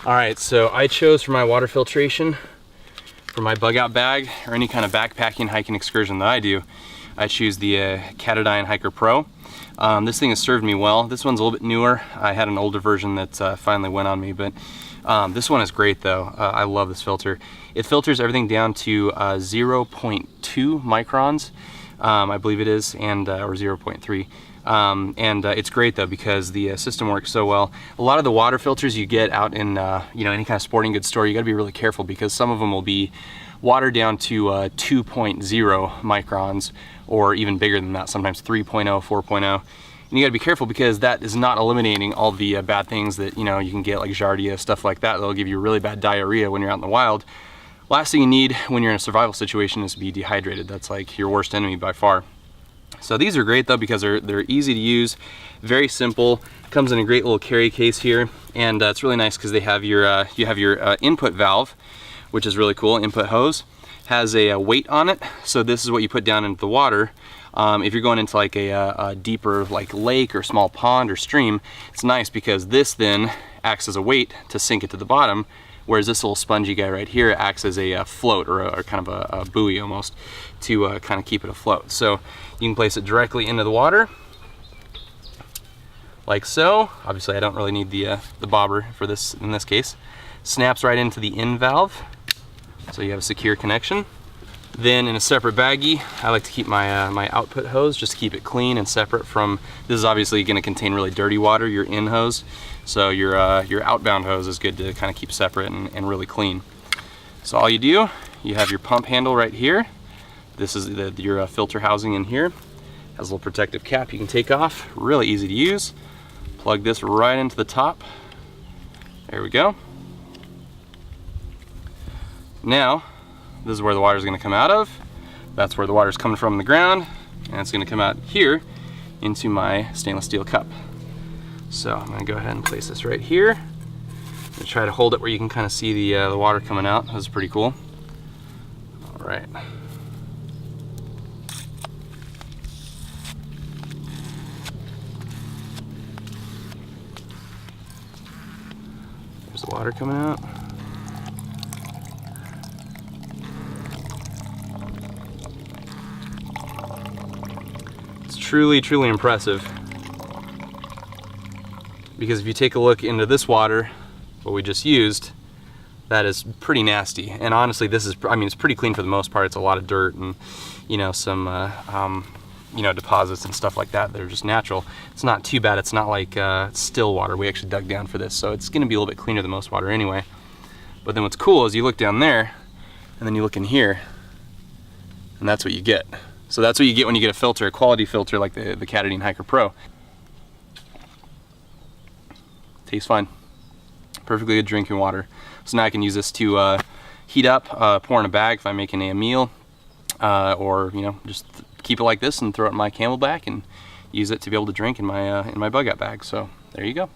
All right, so I chose for my water filtration, for my bug out bag, or any kind of backpacking hiking excursion that I do, I choose the Katadyn Hiker Pro. This thing has served me well. This one's a little bit newer. I had an older version that finally went on me, but this one is great though. I love this filter. It filters everything down to 0.2 microns, I believe it is, and or 0.3. It's great though because the system works so well. A lot of the water filters you get out in you know, any kind of sporting goods store, you got to be really careful because some of them will be watered down to 2.0 microns or even bigger than that, sometimes 3.0, 4.0. And you got to be careful because that is not eliminating all the bad things that, you know, you can get, like giardia, stuff like that. That'll give you really bad diarrhea when you're out in the wild. Last thing you need when you're in a survival situation is to be dehydrated. That's like your worst enemy by far. So these are great though because they're easy to use, very simple. Comes in a great little carry case here, and it's really nice because they have your you have your input valve, which is really cool. Input hose has a weight on it, so this is what you put down into the water. If you're going into like a deeper like lake or small pond or stream, it's nice because this then acts as a weight to sink it to the bottom, whereas this little spongy guy right here acts as a float or kind of a buoy almost to kind of keep it afloat. So you can place it directly into the water like so. Obviously I don't really need the bobber for this in this case. Snaps right into the in valve, so you have a secure connection. Then in a separate baggie, I like to keep my my output hose just to keep it clean and separate from, this is obviously going to contain really dirty water, your in hose. So your outbound hose is good to kind of keep separate and really clean. So all you do, you have your pump handle right here. This is your filter housing in here. Has a little protective cap you can take off, really easy to use. Plug this right into the top. There we go. Now, this is where the water is going to come out of. That's where the water is coming from in the ground, and it's going to come out here into my stainless steel cup. So I'm going to go ahead and place this right here. I'm going to try to hold it where you can kind of see the water coming out. That's pretty cool. All right. There's the water coming out. Truly, truly impressive. Because if you take a look into this water, what we just used, that is pretty nasty. And honestly, this is, I mean, it's pretty clean for the most part. It's a lot of dirt and, you know, some, you know, deposits and stuff like that. They're just natural. It's not too bad. It's not like still water. We actually dug down for this, so it's going to be a little bit cleaner than most water anyway. But then what's cool is you look down there, and then you look in here, and that's what you get. So that's what you get when you get a filter, a quality filter like the Katadyn Hiker Pro. Tastes fine. Perfectly good drinking water. So now I can use this to heat up, pour in a bag if I'm making a meal, or you know, just keep it like this and throw it in my camelback and use it to be able to drink in my bug out bag. So there you go.